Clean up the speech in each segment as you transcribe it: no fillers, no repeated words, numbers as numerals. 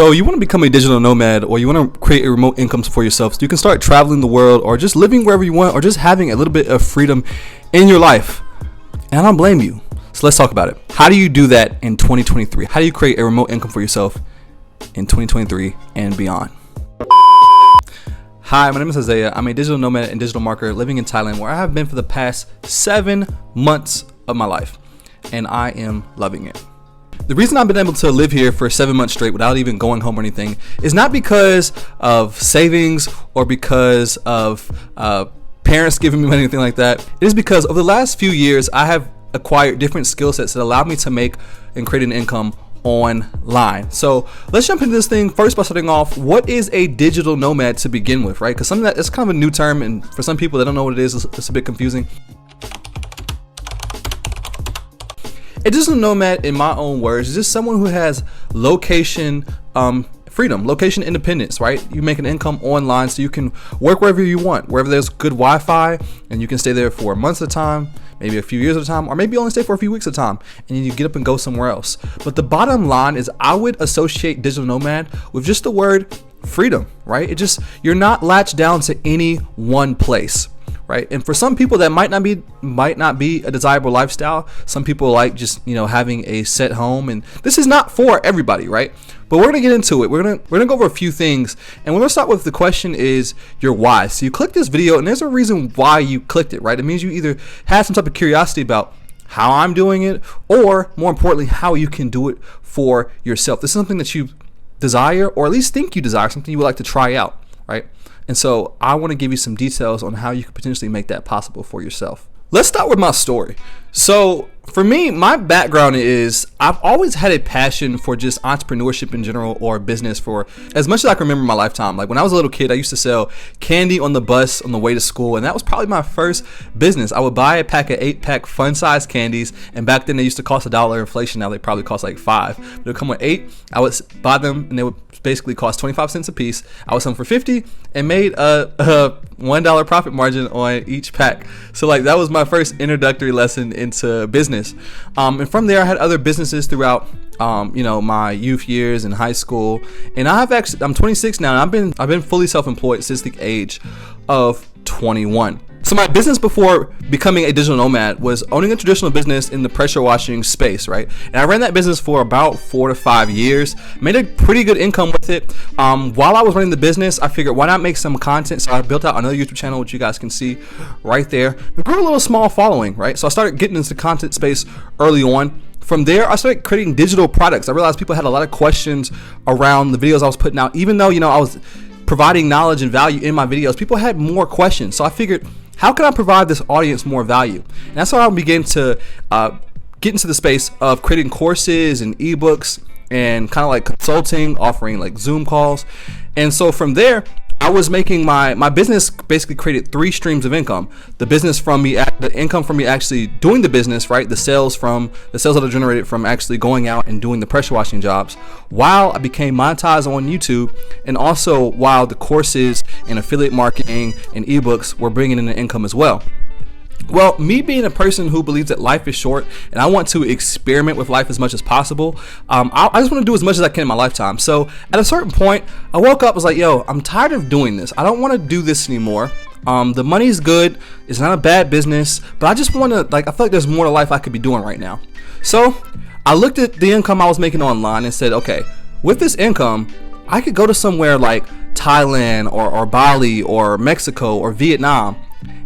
So you want to become a digital nomad, or you want to create a remote income for yourself so you can start traveling the world or just living wherever you want, or just having a little bit of freedom in your life. And I don't blame you. So let's talk about it. How do you do that in 2023? How do you create a remote income for yourself in 2023 and beyond? Hi, my name is Isaiah. I'm a digital nomad and digital marketer living in Thailand, where I have been for the past 7 months of my life, and I am loving it. The reason I've been able to live here for 7 months straight without even going home or anything is not because of savings or because of parents giving me money or anything like that. It is because over the last few years, I have acquired different skill sets that allow me to make and create an income online. So let's jump into this thing first by starting off. What is a digital nomad to begin with, right? Because something that is kind of a new term, and for some people that don't know what it is, it's a bit confusing. A digital nomad, in my own words, is just someone who has location freedom, location independence, right? You make an income online so you can work wherever you want, wherever there's good Wi-Fi, and you can stay there for months at a time, maybe a few years at a time, or maybe only stay for a few weeks at a time, and then you get up and go somewhere else. But the bottom line is I would associate digital nomad with just the word freedom, right? You're not latched down to any one place. Right. And for some people that might not be a desirable lifestyle. Some people like just, having a set home, and this is not for everybody, right? But we're gonna get into it. We're gonna go over a few things, and we're gonna start with the question is your why. So you click this video, and there's a reason why you clicked it, right? It means you either have some type of curiosity about how I'm doing it, or more importantly, how you can do it for yourself. This is something that you desire, or at least think you desire, something you would like to try out, right? And so I want to give you some details on how you could potentially make that possible for yourself. Let's start with my story. So for me, my background is I've always had a passion for just entrepreneurship in general, or business, for as much as I can remember in my lifetime. Like when I was a little kid, I used to sell candy on the bus on the way to school, and that was probably my first business. I would buy a pack of 8-pack fun-sized candies, and back then they used to cost $1. Inflation, now they probably cost like $5. But it would come with 8. I would buy them, and they would basically cost 25 cents a piece. I would sell them for 50 and made a $1 profit margin on each pack. So like that was my first introductory lesson into business. And from there I had other businesses throughout my youth years in high school. And I'm 26 now, and I've been fully self-employed since the age of 21. So my business before becoming a digital nomad was owning a traditional business in the pressure washing space, right? And I ran that business for about 4 to 5 years, made a pretty good income with it. While I was running the business, I figured why not make some content? So I built out another YouTube channel, which you guys can see right there. It grew a little small following, right? So I started getting into the content space early on. From there, I started creating digital products. I realized people had a lot of questions around the videos I was putting out. Even though, I was providing knowledge and value in my videos, people had more questions. So I figured, how can I provide this audience more value? And that's how I began to get into the space of creating courses and ebooks and kind of like consulting, offering like Zoom calls. And so from there, I was making my business basically created 3 streams of income. The income from me actually doing the business, right? The sales that are generated from actually going out and doing the pressure washing jobs, while I became monetized on YouTube, and also while the courses and affiliate marketing and ebooks were bringing in an income as well. Well, me being a person who believes that life is short and I want to experiment with life as much as possible, I just want to do as much as I can in my lifetime. So at a certain point, I woke up, I was like, yo, I'm tired of doing this. I don't want to do this anymore. The money's good. It's not a bad business, but I just want to, I feel like there's more to life I could be doing right now. So I looked at the income I was making online and said, okay, with this income, I could go to somewhere like Thailand or Bali or Mexico or Vietnam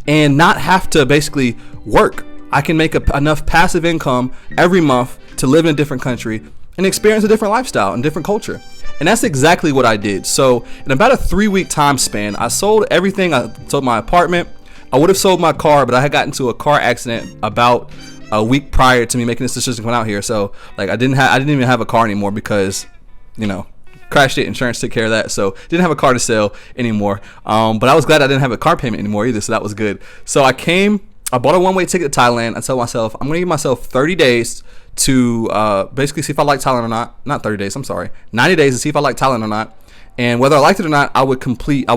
and not have to basically work. I can make enough passive income every month to live in a different country and experience a different lifestyle and different culture. And that's exactly what I did. So in about a 3-week time span, I sold everything. I sold my apartment. I would have sold my car, but I had gotten into a car accident about a week prior to me making this decision to come out here. So I didn't even have a car anymore because, crashed it, insurance took care of that, so didn't have a car to sell anymore. But I was glad I didn't have a car payment anymore either, so that was good. So I bought a one-way ticket to Thailand. I told myself I'm gonna give myself 30 days to basically see if I like Thailand or not 30 days, I'm sorry, 90 days to see if I like Thailand or not, and whether I liked it or not, I would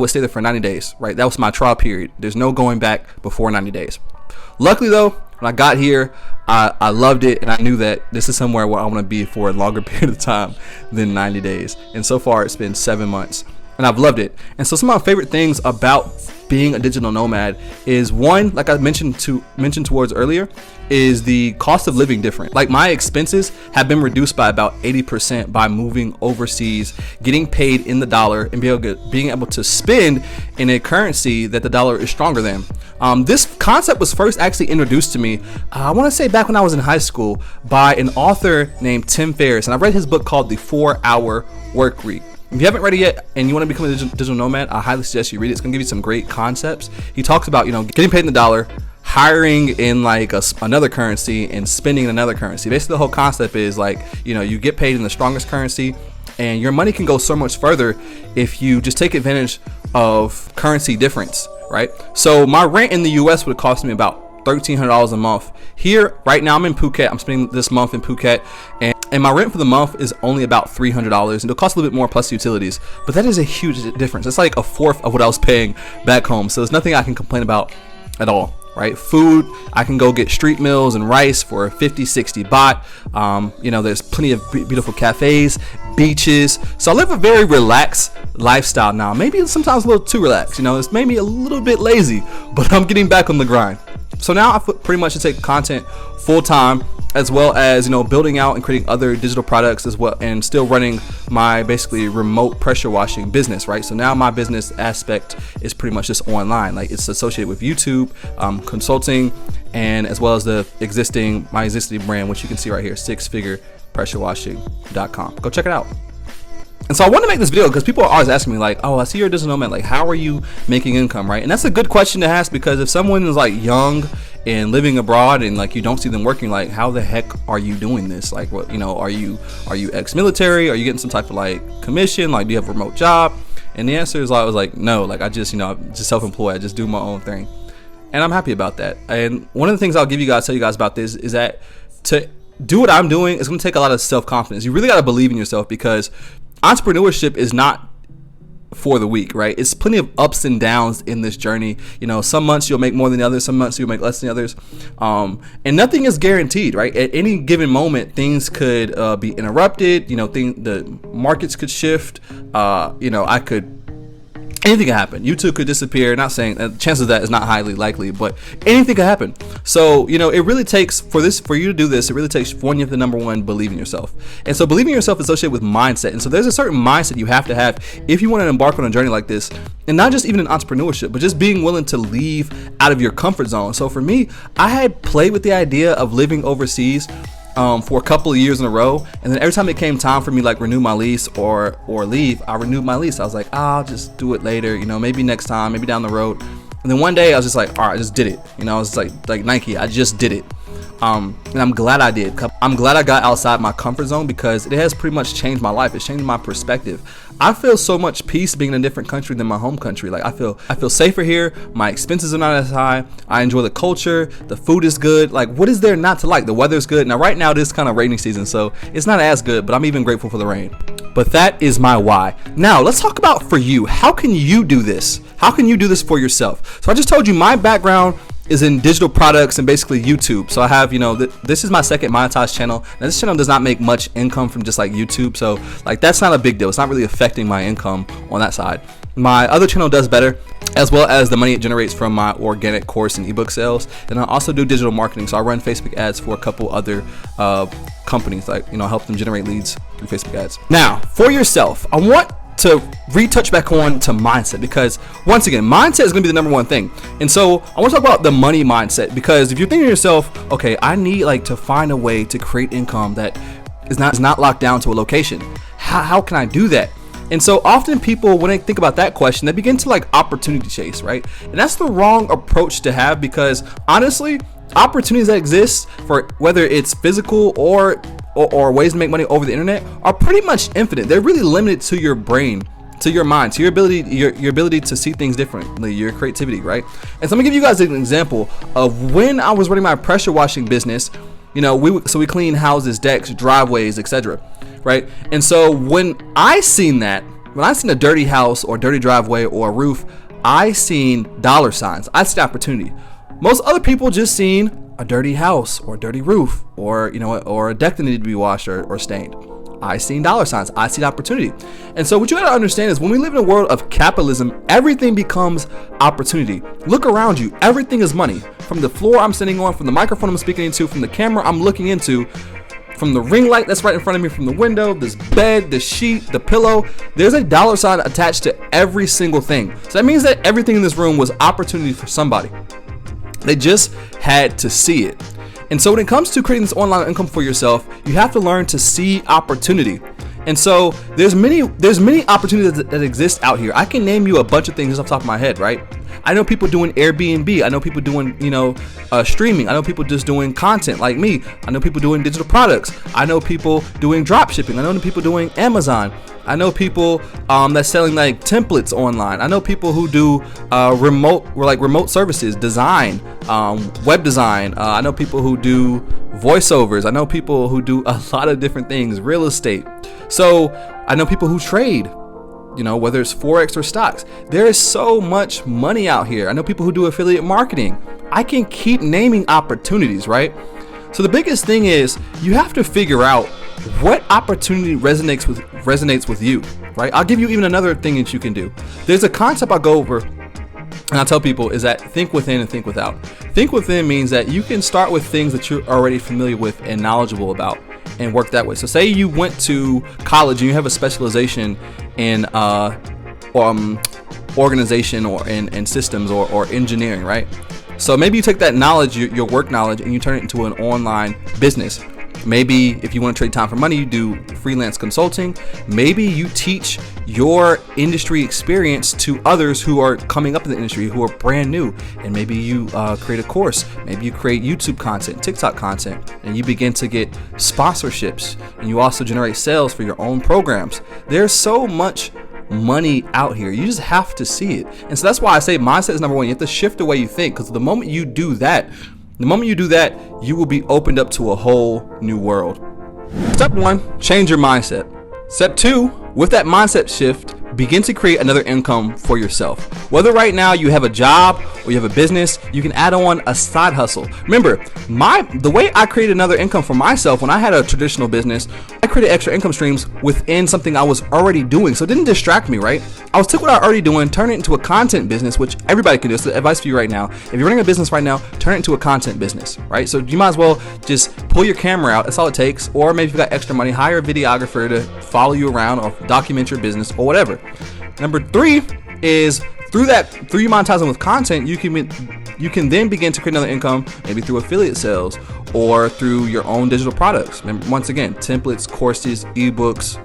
stay there for 90 days, right? That was my trial period. There's no going back before 90 days. Luckily though, when I got here, I loved it, and I knew that this is somewhere where I want to be for a longer period of time than 90 days. And so far, it's been 7 months, and I've loved it. And so some of my favorite things about being a digital nomad is, one, like I mentioned towards earlier, is the cost of living different. Like, my expenses have been reduced by about 80% by moving overseas, getting paid in the dollar, and being able to spend in a currency that the dollar is stronger than. This concept was first actually introduced to me, I want to say back when I was in high school, by an author named Tim Ferriss, and I read his book called The 4-Hour Work Week. If you haven't read it yet and you want to become a digital nomad, I highly suggest you read it. It's going to give you some great concepts. He talks about, getting paid in the dollar, hiring in like another currency, and spending in another currency. Basically, the whole concept is like, you get paid in the strongest currency, and your money can go so much further if you just take advantage of currency difference, right? So my rent in the US would cost me about $1,300 a month. Here, right now, I'm in Phuket. I'm spending this month in Phuket, and my rent for the month is only about $300, and it'll cost a little bit more plus utilities. But that is a huge difference. It's like a fourth of what I was paying back home. So there's nothing I can complain about at all, right? Food, I can go get street meals and rice for 50, 60 baht. There's plenty of beautiful cafes, beaches. So I live a very relaxed lifestyle now. Maybe sometimes a little too relaxed. It's maybe a little bit lazy, but I'm getting back on the grind. So now I pretty much take content full time, as well as building out and creating other digital products as well, and still running my basically remote pressure washing business, right? So now my business aspect is pretty much just online. Like, it's associated with YouTube, consulting, and as well as my existing brand, which you can see right here, sixfigurepressurewashing.com. Go check it out. And so I want to make this video because people are always asking me like, oh, I see you're a digital nomad. Like, how are you making income, right? And that's a good question to ask, because if someone is like young and living abroad and like you don't see them working, like, how the heck are you doing this? Like, what, are you ex-military? Are you getting some type of like commission? Like, do you have a remote job? And the answer is always like, no, like I just, I'm just self-employed. I just do my own thing. And I'm happy about that. And one of the things I'll tell you guys about this is that to do what I'm doing is going to take a lot of self-confidence. You really got to believe in yourself, because entrepreneurship is not for the weak, right? It's plenty of ups and downs in this journey. Some months you'll make more than others, some months you'll make less than others, and nothing is guaranteed, right? At any given moment, things could be interrupted. The markets could shift. Anything can happen. YouTube could disappear. Not saying chances of that is not highly likely, but anything could happen. So it really takes for you to do this. It really takes, one, you have to, number one, believe in yourself. And so believing in yourself is associated with mindset. And so there's a certain mindset you have to have if you want to embark on a journey like this, and not just even in entrepreneurship, but just being willing to leave out of your comfort zone. So for me, I had played with the idea of living overseas for a couple of years in a row, and then every time it came time for me like renew my lease or leave, I renewed my lease. I was like, I'll just do it later, maybe next time, maybe down the road. And then one day I was just like, all right, I just did it. I was like Nike, I just did it. And I'm glad I did. I'm glad I got outside my comfort zone, because it has pretty much changed my life. It's changed my perspective. I feel so much peace being in a different country than my home country. Like, I feel safer here. My expenses are not as high. I enjoy the culture. The food is good. Like, what is there not to like? The weather's good. Now, right now, it is kind of rainy season, so it's not as good, but I'm even grateful for the rain. But that is my why. Now, let's talk about for you. How can you do this? How can you do this for yourself? So I just told you my background is in digital products and basically YouTube. So I have, this is my second monetized channel. Now, this channel does not make much income from just like YouTube. So like, that's not a big deal. It's not really affecting my income on that side. My other channel does better, as well as the money it generates from my organic course and ebook sales. And I also do digital marketing. So I run Facebook ads for a couple other companies, like, help them generate leads through Facebook ads. Now, for yourself, I want to retouch back on to mindset, because once again, mindset is going to be the number one thing. And so I want to talk about the money mindset, because if you're thinking to yourself, okay, I need like to find a way to create income that is not locked down to a location. How can I do that? And so often people, when they think about that question, they begin to like opportunity chase, right? And that's the wrong approach to have, because honestly, opportunities that exist, for whether it's physical or ways to make money over the internet, are pretty much infinite. They're really limited to your brain, to your mind, to your ability to see things differently, your creativity, right? And so I'm gonna give you guys an example of when I was running my pressure washing business. We clean houses, decks, driveways, etc., right? And so when I seen a dirty house or dirty driveway or a roof, I seen dollar signs. I seen opportunity. Most other people just seen a dirty house or a dirty roof or, or a deck that needed to be washed or stained. I seen dollar signs. I seen opportunity. And so what you got to understand is when we live in a world of capitalism, everything becomes opportunity. Look around you. Everything is money. From the floor I'm sitting on, from the microphone I'm speaking into, from the camera I'm looking into, from the ring light that's right in front of me, from the window, this bed, the sheet, the pillow, there's a dollar sign attached to every single thing. So that means that everything in this room was opportunity for somebody. They just had to see it. And so when it comes to creating this online income for yourself, you have to learn to see opportunity. And so there's many opportunities that exist out here. I can name you a bunch of things just off the top of my head, right? I know people doing Airbnb. I know people doing, streaming. I know people just doing content like me. I know people doing digital products. I know people doing drop shipping. I know people doing Amazon. I know people that's selling like templates online. I know people who do remote services, design, web design. I know people who do voiceovers. I know people who do a lot of different things, real estate. So I know people who trade, whether it's Forex or stocks. There is so much money out here. I know people who do affiliate marketing. I can keep naming opportunities, right? So the biggest thing is you have to figure out what opportunity resonates with you, right? I'll give you even another thing that you can do. There's a concept I go over and I tell people is that think within and think without. Think within means that you can start with things that you're already familiar with and knowledgeable about and work that way. So say you went to college and you have a specialization in organization or in systems or engineering, right? So maybe you take that knowledge, your work knowledge, and you turn it into an online business. Maybe if you want to trade time for money, you do freelance consulting. Maybe you teach your industry experience to others who are coming up in the industry, who are brand new. And maybe you create a course. Maybe you create YouTube content, TikTok content, and you begin to get sponsorships. And you also generate sales for your own programs. There's so much money out here. You just have to see it. And so that's why I say mindset is number one. You have to shift the way you think, because the moment you do that, you will be opened up to a whole new world. Step one, change your mindset. Step two, with that mindset shift, begin to create another income for yourself. Whether right now you have a job or you have a business, you can add on a side hustle. Remember, the way I created another income for myself when I had a traditional business, I created extra income streams within something I was already doing. So it didn't distract me, right? I took what I was already doing, turn it into a content business, which everybody can do. So advice for you right now, if you're running a business right now, turn it into a content business, right? So you might as well just pull your camera out. That's all it takes. Or maybe if you've got extra money, hire a videographer to follow you around or document your business or whatever. Number three is through you monetizing with content, you can then begin to create another income, maybe through affiliate sales or through your own digital products. Once again, templates, courses, ebooks,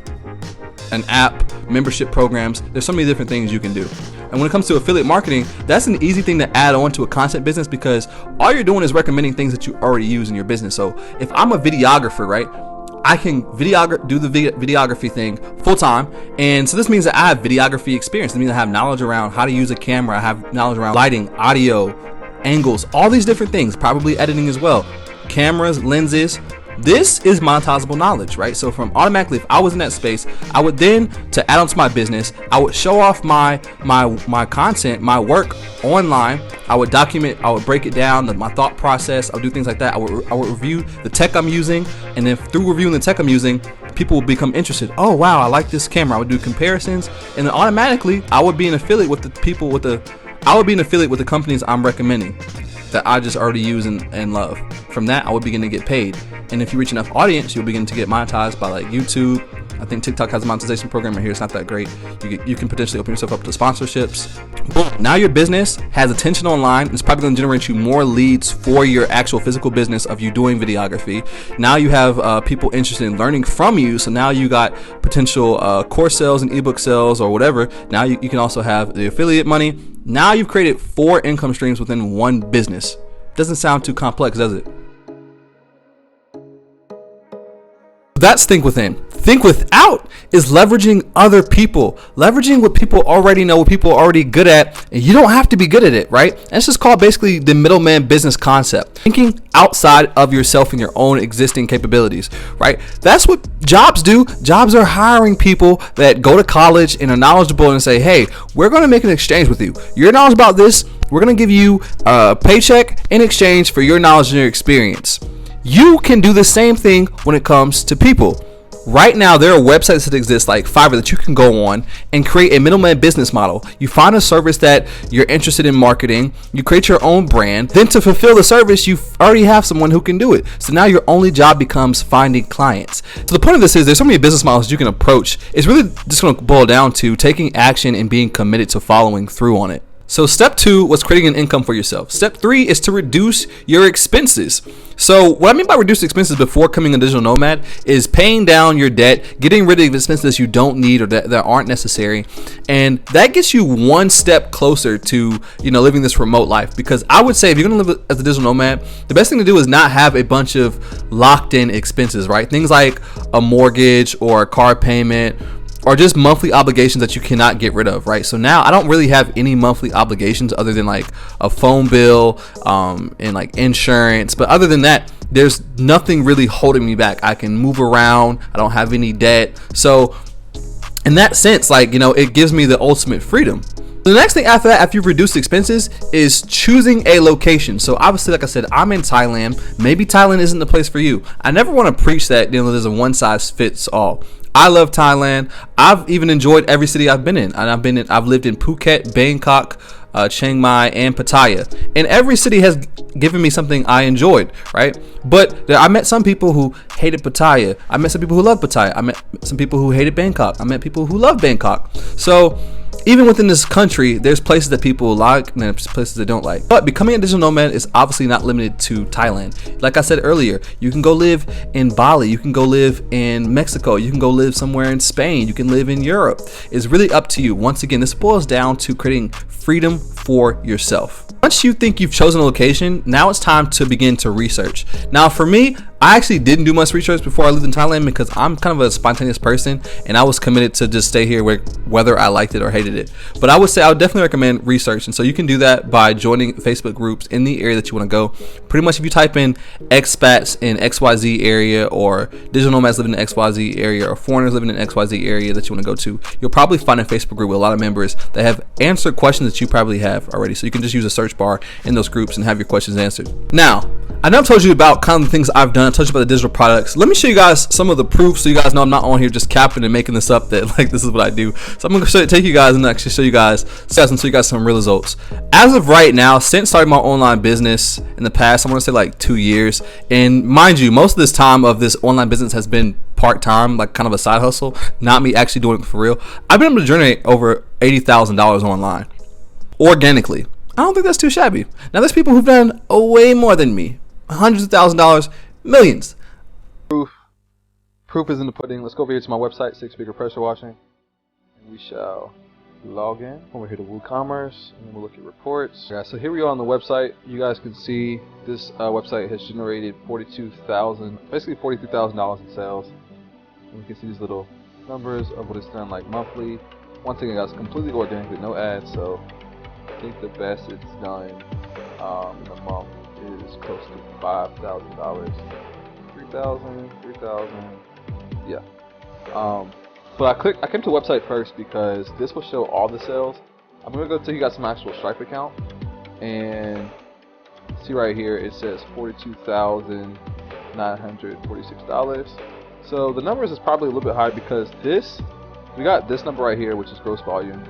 an app, membership programs. There's so many different things you can do. And when it comes to affiliate marketing, that's an easy thing to add on to a content business, because all you're doing is recommending things that you already use in your business. So if I'm a videographer, right, I can do the videography thing full time. And so this means that I have videography experience. It means I have knowledge around how to use a camera. I have knowledge around lighting, audio, angles, all these different things, probably editing as well. Cameras, lenses. This is monetizable knowledge, right? So from automatically, if I was in that space, I would then, to add on to my business, I would show off my content, my work online. I would document, I would break it down, my thought process. I would do things like that. I would review the tech I'm using, and then through reviewing the tech I'm using, people will become interested. Oh wow, I like this camera. I would do comparisons, and then automatically, I would be an affiliate with the companies I'm recommending that I just already use and love. From that, I would begin to get paid. And if you reach enough audience, you'll begin to get monetized by like YouTube. I think TikTok has a monetization program right here. It's not that great. You can potentially open yourself up to sponsorships. Boom. Now your business has attention online. It's probably going to generate you more leads for your actual physical business of you doing videography. Now you have people interested in learning from you. So now you got potential course sales and ebook sales or whatever. Now you can also have the affiliate money. Now you've created 4 income streams within one business. Doesn't sound too complex, does it? That's think within. Think without is leveraging other people, leveraging what people already know, what people are already good at, and you don't have to be good at it, right? And it's just called basically the middleman business concept. Thinking outside of yourself and your own existing capabilities, right? That's what jobs do. Jobs are hiring people that go to college and are knowledgeable and say, hey, we're going to make an exchange with you. You're knowledgeable about this, We're going to give you a paycheck in exchange for your knowledge and your experience. You can do the same thing when it comes to people. Right now, there are websites that exist like Fiverr that you can go on and create a middleman business model. You find a service that you're interested in marketing, you create your own brand, then to fulfill the service, you already have someone who can do it. So now your only job becomes finding clients. So the point of this is there's so many business models you can approach. It's really just going to boil down to taking action and being committed to following through on it. So step 2 was creating an income for yourself. Step 3 is to reduce your expenses. So what I mean by reduce expenses before becoming a digital nomad is paying down your debt, getting rid of expenses you don't need or that aren't necessary. And that gets you one step closer to, living this remote life. Because I would say if you're going to live as a digital nomad, the best thing to do is not have a bunch of locked in expenses, right? Things like a mortgage or a car payment or just monthly obligations that you cannot get rid of, right? So now I don't really have any monthly obligations other than like a phone bill and like insurance. But other than that, there's nothing really holding me back. I can move around. I don't have any debt. So in that sense, it gives me the ultimate freedom. The next thing after that, after you've reduced expenses, is choosing a location. So obviously, like I said, I'm in Thailand. Maybe Thailand isn't the place for you. I never want to preach that there's a one size fits all. I love Thailand. I've even enjoyed every city I've been in. And I've lived in Phuket, Bangkok, Chiang Mai, and Pattaya. And every city has given me something I enjoyed, right? But I met some people who hated Pattaya. I met some people who love Pattaya. I met some people who hated Bangkok. I met people who love Bangkok. So even within this country, there's places that people like and there's places they don't like. But becoming a digital nomad is obviously not limited to Thailand. Like I said earlier, you can go live in Bali, you can go live in Mexico, you can go live somewhere in Spain, you can live in Europe. It's really up to you. Once again, this boils down to creating freedom for yourself. Once you think you've chosen a location, now it's time to begin to research. Now for me, I actually didn't do much research before I lived in Thailand because I'm kind of a spontaneous person and I was committed to just stay here whether I liked it or hated it. But I would definitely recommend research. And so you can do that by joining Facebook groups in the area that you want to go. Pretty much if you type in expats in XYZ area or digital nomads living in XYZ area or foreigners living in XYZ area that you want to go to, you'll probably find a Facebook group with a lot of members that have answered questions that you probably have already. So you can just use a search bar in those groups and have your questions answered. Now, I know I've told you about kind of the things I've done. I told you about the digital products. Let me show you guys some of the proof so you guys know I'm not on here just capping and making this up that this is what I do. So I'm going to take you guys and actually show you guys some real results. As of right now, since starting my online business in the past, I want to say like 2 years. And mind you, most of this time of this online business has been part-time, like kind of a side hustle, not me actually doing it for real. I've been able to generate over $80,000 online organically. I don't think that's too shabby. Now there's people who've done way more than me. Hundreds of thousands of dollars, millions. Proof is in the pudding. Let's go over here to my website, 6-Figure Pressure Washing, and we shall log in over here to WooCommerce, and then we'll look at reports. Yeah, so here we are on the website. You guys can see this website has generated basically $42,000 in sales. And we can see these little numbers of what it's done like monthly. Once again, guys, completely organically, no ads. So I think the best it's done in a month is close to $5,000, 3,000, yeah. But I came to the website first because this will show all the sales. I'm gonna go tell you guys my actual Stripe account, and see right here it says $42,946. So the numbers is probably a little bit high because we got this number right here, which is gross volume.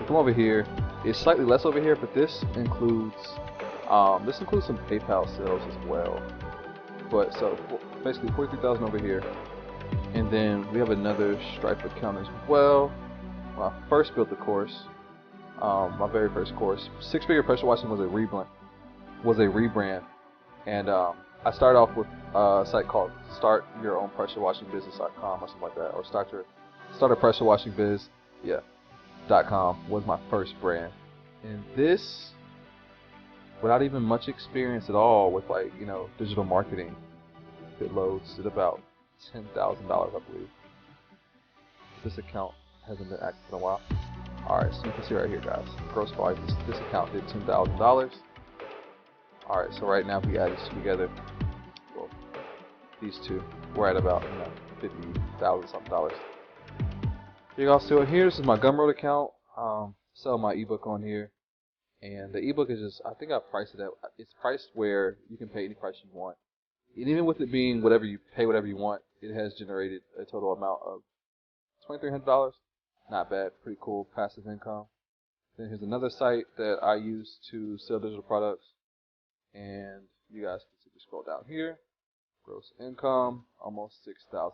We come over here, it's slightly less over here, but this includes some PayPal sales as well. But so basically 43,000 over here, and then we have another Stripe account as well. When I first built the course, my very first course, 6-Figure Pressure Washing was a rebrand, and I started off with a site called startyourownpressurewashingbusiness.com or something like that, or start a pressure washing biz, .com was my first brand. And this, without even much experience at all with digital marketing, it loads at about $10,000, I believe. This account hasn't been active in a while. Alright, so you can see right here, guys, gross volume, this account did $10,000. Alright, so right now if we add these two together, well, these two, we're at about $50,000 something. You guys see here, this is my Gumroad account. Sell my ebook on here. And the ebook is just, I think I priced it at, it's priced where you can pay any price you want. And even with it being whatever you pay, whatever you want, it has generated a total amount of $2,300. Not bad, pretty cool passive income. Then here's another site that I use to sell digital products. And you guys can see, scroll down here. Gross income, almost $6,000.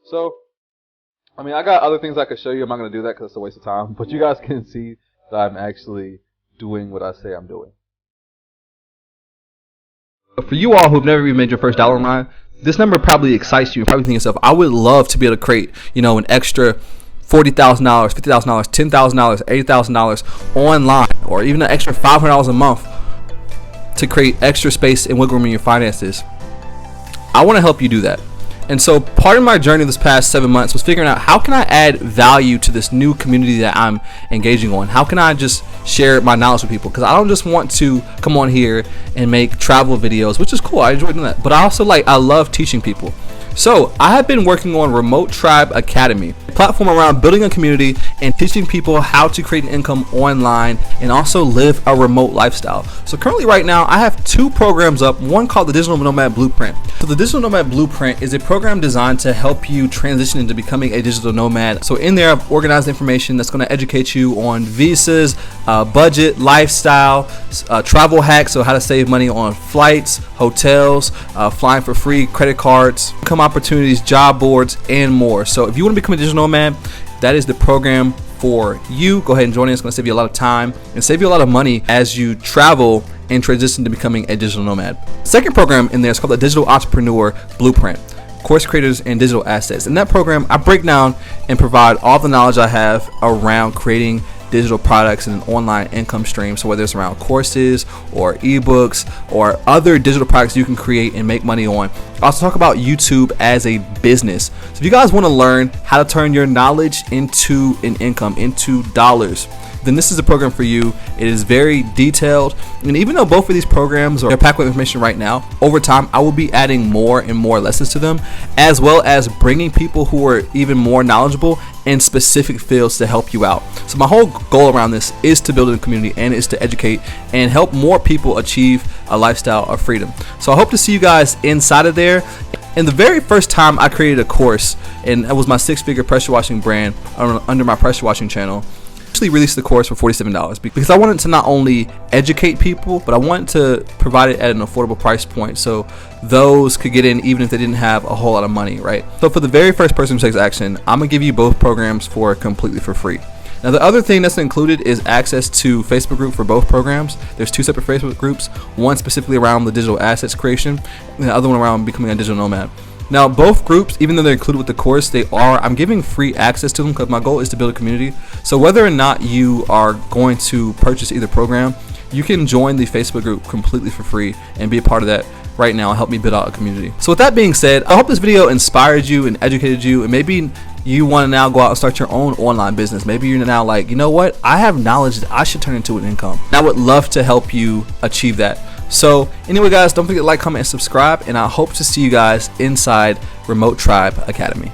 So, I mean, I got other things I could show you. I'm not going to do that because it's a waste of time. But you guys can see that I'm actually doing what I say I'm doing. For you all who've never even made your first dollar online, this number probably excites you. You're probably thinking to yourself, I would love to be able to create, an extra $40,000, $50,000, $10,000, $80,000 online, or even an extra $500 a month to create extra space and wiggle room in your finances. I want to help you do that. And so part of my journey this past 7 months was figuring out, how can I add value to this new community that I'm engaging on? How can I just share my knowledge with people? Because I don't just want to come on here and make travel videos, which is cool. I enjoy doing that. But I love teaching people. So I have been working on Remote Tribe Academy, a platform around building a community and teaching people how to create an income online and also live a remote lifestyle. So currently right now I have 2 programs up, one called the Digital Nomad Blueprint. So the Digital Nomad Blueprint is a program designed to help you transition into becoming a digital nomad. So in there I've organized information that's going to educate you on visas, budget, lifestyle, travel hacks, so how to save money on flights, hotels, flying for free, credit cards, income opportunities, job boards, and more. So if you want to become a digital nomad, that is the program for you. Go ahead and join it. It's going to save you a lot of time and save you a lot of money as you travel and transition to becoming a digital nomad. Second program in there is called the Digital Entrepreneur Blueprint, course creators and digital assets. In that program, I break down and provide all the knowledge I have around creating digital products and an online income stream. So whether it's around courses or ebooks or other digital products you can create and make money on. I also talk about YouTube as a business. So if you guys want to learn how to turn your knowledge into an income, into dollars, then this is a program for you. It is very detailed, and even though both of these programs are packed with information right now, over time I will be adding more and more lessons to them, as well as bringing people who are even more knowledgeable in specific fields to help you out. So my whole goal around this is to build a community and is to educate and help more people achieve a lifestyle of freedom. So I hope to see you guys inside of there. And the very first time I created a course, and it was my 6-figure pressure washing brand under my pressure washing channel, actually released the course for $47 because I wanted to not only educate people, but I wanted to provide it at an affordable price point so those could get in even if they didn't have a whole lot of money, right? So for the very first person who takes action, I'm gonna give you both programs completely for free. Now the other thing that's included is access to Facebook group for both programs. There's 2 separate Facebook groups, one specifically around the digital assets creation and the other one around becoming a digital nomad. Now both groups, even though they're included with the course, I'm giving free access to them because my goal is to build a community. So whether or not you are going to purchase either program, you can join the Facebook group completely for free and be a part of that right now and help me build out a community. So with that being said, I hope this video inspired you and educated you, and maybe you want to now go out and start your own online business. Maybe you're now like, you know what, I have knowledge that I should turn into an income. And I would love to help you achieve that. So anyway guys, don't forget to like, comment, and subscribe, and I hope to see you guys inside Remote Tribe Academy.